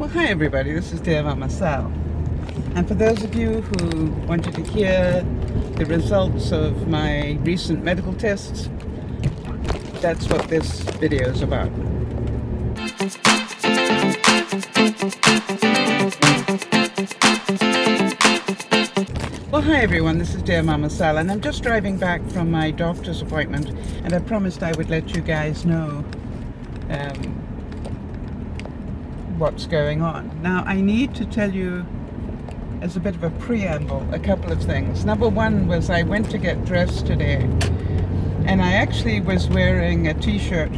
Well, hi everybody, this is DearMamaSal. And for those of you who wanted to hear the results of my recent medical tests, that's what this video is about. Well, hi everyone, this is DearMamaSal, and I'm just driving back from my doctor's appointment, and I promised I would let you guys know what's going on. Now, I need to tell you, as a bit of a preamble, a couple of things. Number one was I went to get dressed today, and I actually was wearing a t-shirt,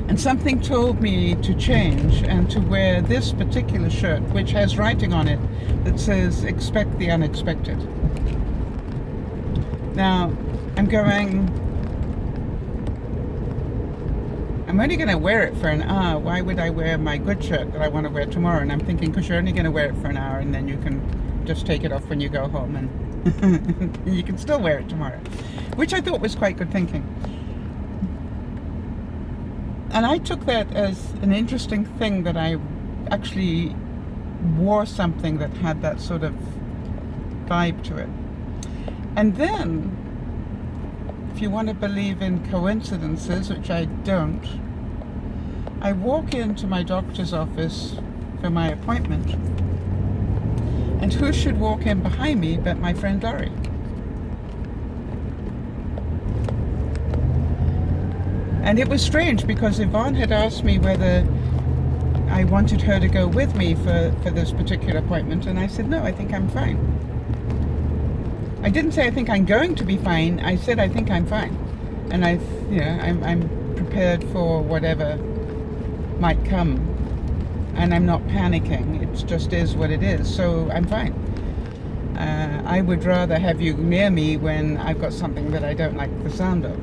and something told me to change and to wear this particular shirt, which has writing on it that says, "Expect the unexpected." Now, I'm only going to wear it for an hour. Why would I wear my good shirt that I want to wear tomorrow? And I'm thinking, because you're only going to wear it for an hour, and then you can just take it off when you go home, and you can still wear it tomorrow, which I thought was quite good thinking. And I took that as an interesting thing, that I actually wore something that had that sort of vibe to it. And then, if you want to believe in coincidences, which I don't, I walk into my doctor's office for my appointment, and who should walk in behind me but my friend Laurie. And it was strange, because Yvonne had asked me whether I wanted her to go with me for this particular appointment, and I said, no, I think I'm fine. I didn't say I think I'm going to be fine. I said I think I'm fine, and I'm prepared for whatever might come, and I'm not panicking. It just is what it is, so I'm fine. I would rather have you near me when I've got something that I don't like the sound of.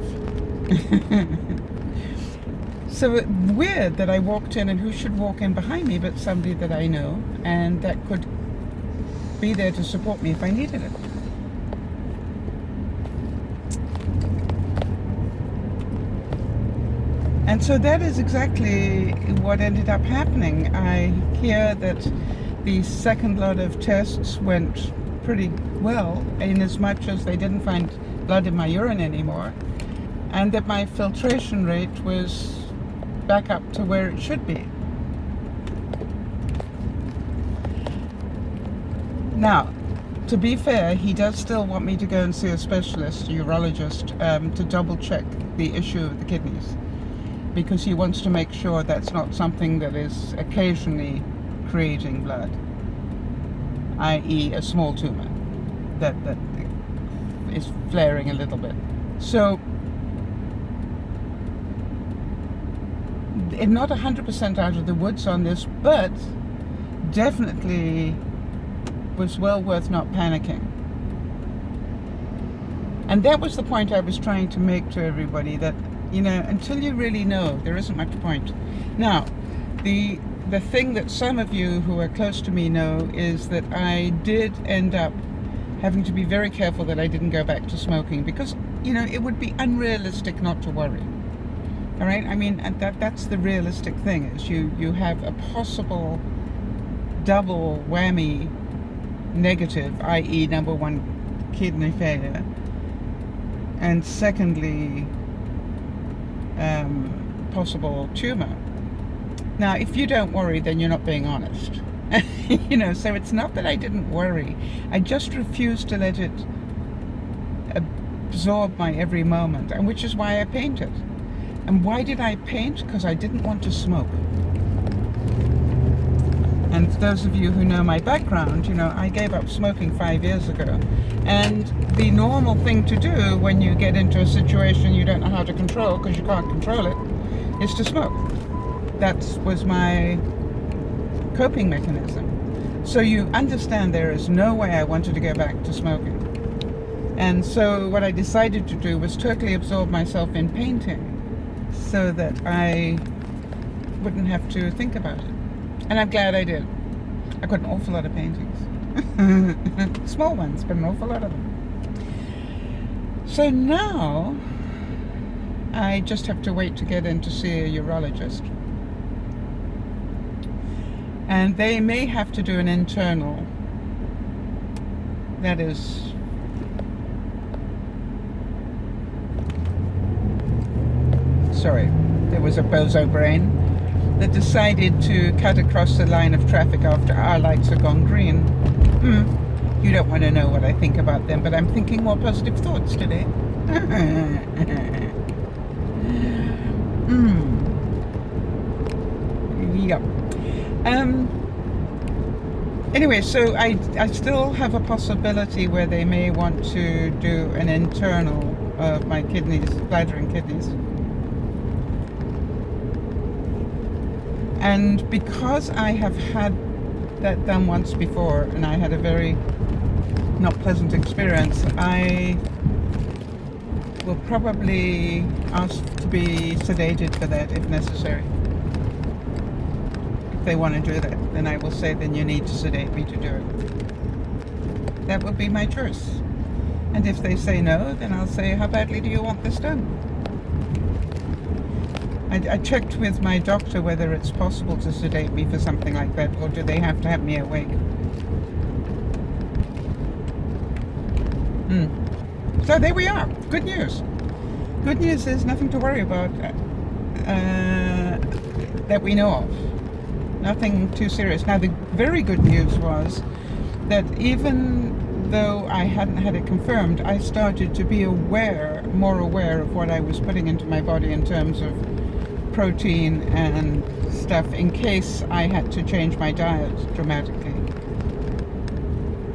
So weird that I walked in, and who should walk in behind me but somebody that I know, and that could be there to support me if I needed it. And so that is exactly what ended up happening. I hear that the second lot of tests went pretty well, in as much as they didn't find blood in my urine anymore, and that my filtration rate was back up to where it should be. Now, to be fair, he does still want me to go and see a specialist, a urologist, to double check the issue of the kidneys, because he wants to make sure that's not something that is occasionally creating blood, i.e. a small tumor that is flaring a little bit. So, I'm not 100% out of the woods on this, but definitely was well worth not panicking. And that was the point I was trying to make to everybody, that, you know, until you really know, there isn't much point. Now, the thing that some of you who are close to me know is that I did end up having to be very careful that I didn't go back to smoking, because, you know, it would be unrealistic not to worry. All right? I mean, that's the realistic thing, is you have a possible double whammy negative, i.e. number one, kidney failure, and secondly, possible tumor. Now, if you don't worry, then you're not being honest. You know, so it's not that I didn't worry. I just refused to let it absorb my every moment, and which is why I painted. And why did I paint? Because I didn't want to smoke. And for those of you who know my background, you know, I gave up smoking 5 years ago. And the normal thing to do when you get into a situation you don't know how to control, because you can't control it, is to smoke. That was my coping mechanism. So you understand there is no way I wanted to go back to smoking. And so what I decided to do was totally absorb myself in painting, so that I wouldn't have to think about it. And I'm glad I did. I got an awful lot of paintings. Small ones, but an awful lot of them. So now I just have to wait to get in to see a urologist. And they may have to do an internal. That is, sorry, there was a bozo brain that decided to cut across the line of traffic after our lights had gone green. You don't want to know what I think about them, but I'm thinking more positive thoughts today. Yep. Anyway, so I still have a possibility where they may want to do an internal of my kidneys, bladder and kidneys. And because I have had that done once before and I had a very not pleasant experience, I will probably ask to be sedated for that if necessary. If they want to do that, then I will say, then you need to sedate me to do it. That would be my choice. And if they say no, then I'll say, how badly do you want this done? I checked with my doctor whether it's possible to sedate me for something like that, or do they have to have me awake? So there we are. Good news. Good news is nothing to worry about that we know of. Nothing too serious. Now the very good news was that even though I hadn't had it confirmed, I started to be more aware of what I was putting into my body in terms of protein and stuff, in case I had to change my diet dramatically.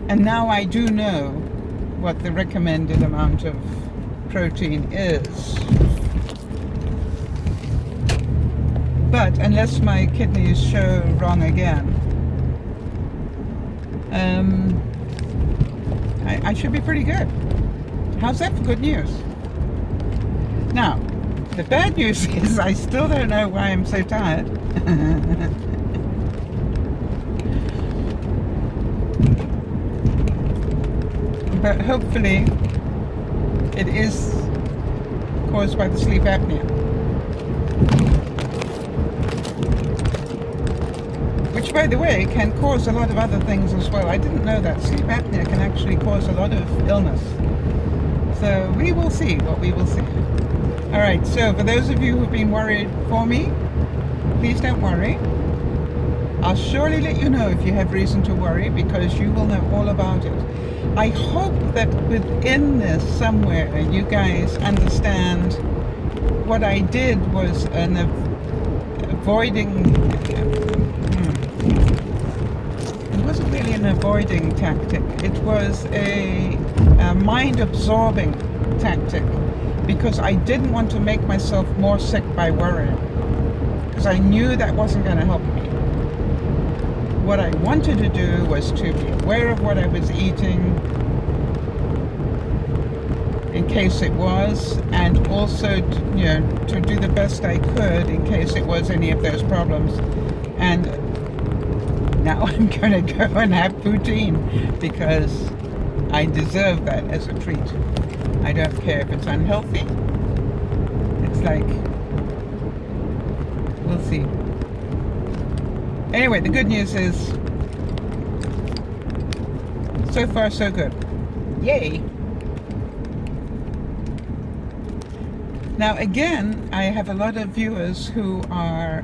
And now I do know what the recommended amount of protein is. But unless my kidneys show wrong again, I should be pretty good. How's that for good news? Now, the bad news is I still don't know why I'm so tired. But hopefully it is caused by the sleep apnea. Which, by the way, can cause a lot of other things as well. I didn't know that. Sleep apnea can actually cause a lot of illness. So we will see what we will see. Alright, so for those of you who've been worried for me, please don't worry. I'll surely let you know if you have reason to worry, because you will know all about it. I hope that within this somewhere you guys understand what I did was an avoiding, it wasn't really an avoiding tactic, it was a mind-absorbing tactic, because I didn't want to make myself more sick by worrying, because I knew that wasn't going to help me. What I wanted to do was to be aware of what I was eating, in case it was, and also to do the best I could in case it was any of those problems. And now I'm going to go and have poutine, because I deserve that as a treat. I don't care if it's unhealthy. It's like, we'll see. Anyway, the good news is, so far so good. Yay! Now again, I have a lot of viewers who are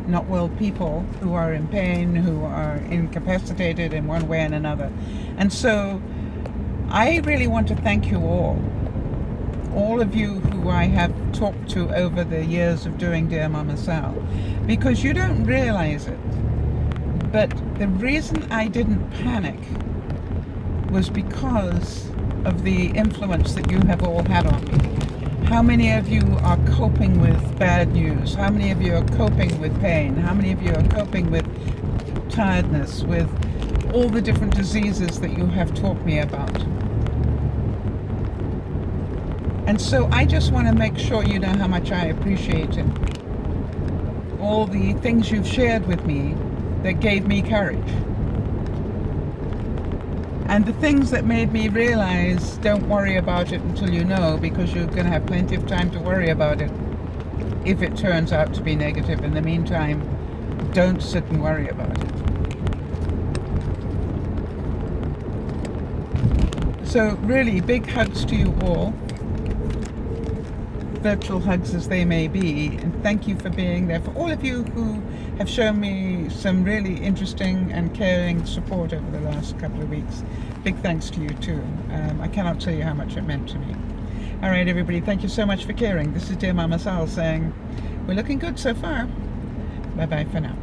not well people, who are in pain, who are incapacitated in one way and another. And so I really want to thank you all of you who I have talked to over the years of doing Dear Mama Sal, because you don't realize it, but the reason I didn't panic was because of the influence that you have all had on me. How many of you are coping with bad news? How many of you are coping with pain? How many of you are coping with tiredness, with all the different diseases that you have taught me about? And so I just want to make sure you know how much I appreciate it. All the things you've shared with me that gave me courage. And the things that made me realize, don't worry about it until you know, because you're going to have plenty of time to worry about it if it turns out to be negative. In the meantime, Don't sit and worry about it. So really, big hugs to you all. Virtual hugs as they may be, and thank you for being there. For all of you who have shown me some really interesting and caring support over the last couple of weeks, big thanks to you too. I cannot tell you how much it meant to me. All right, everybody, thank you so much for caring. This is Dear Mama Sal saying, we're looking good so far. Bye-bye for now.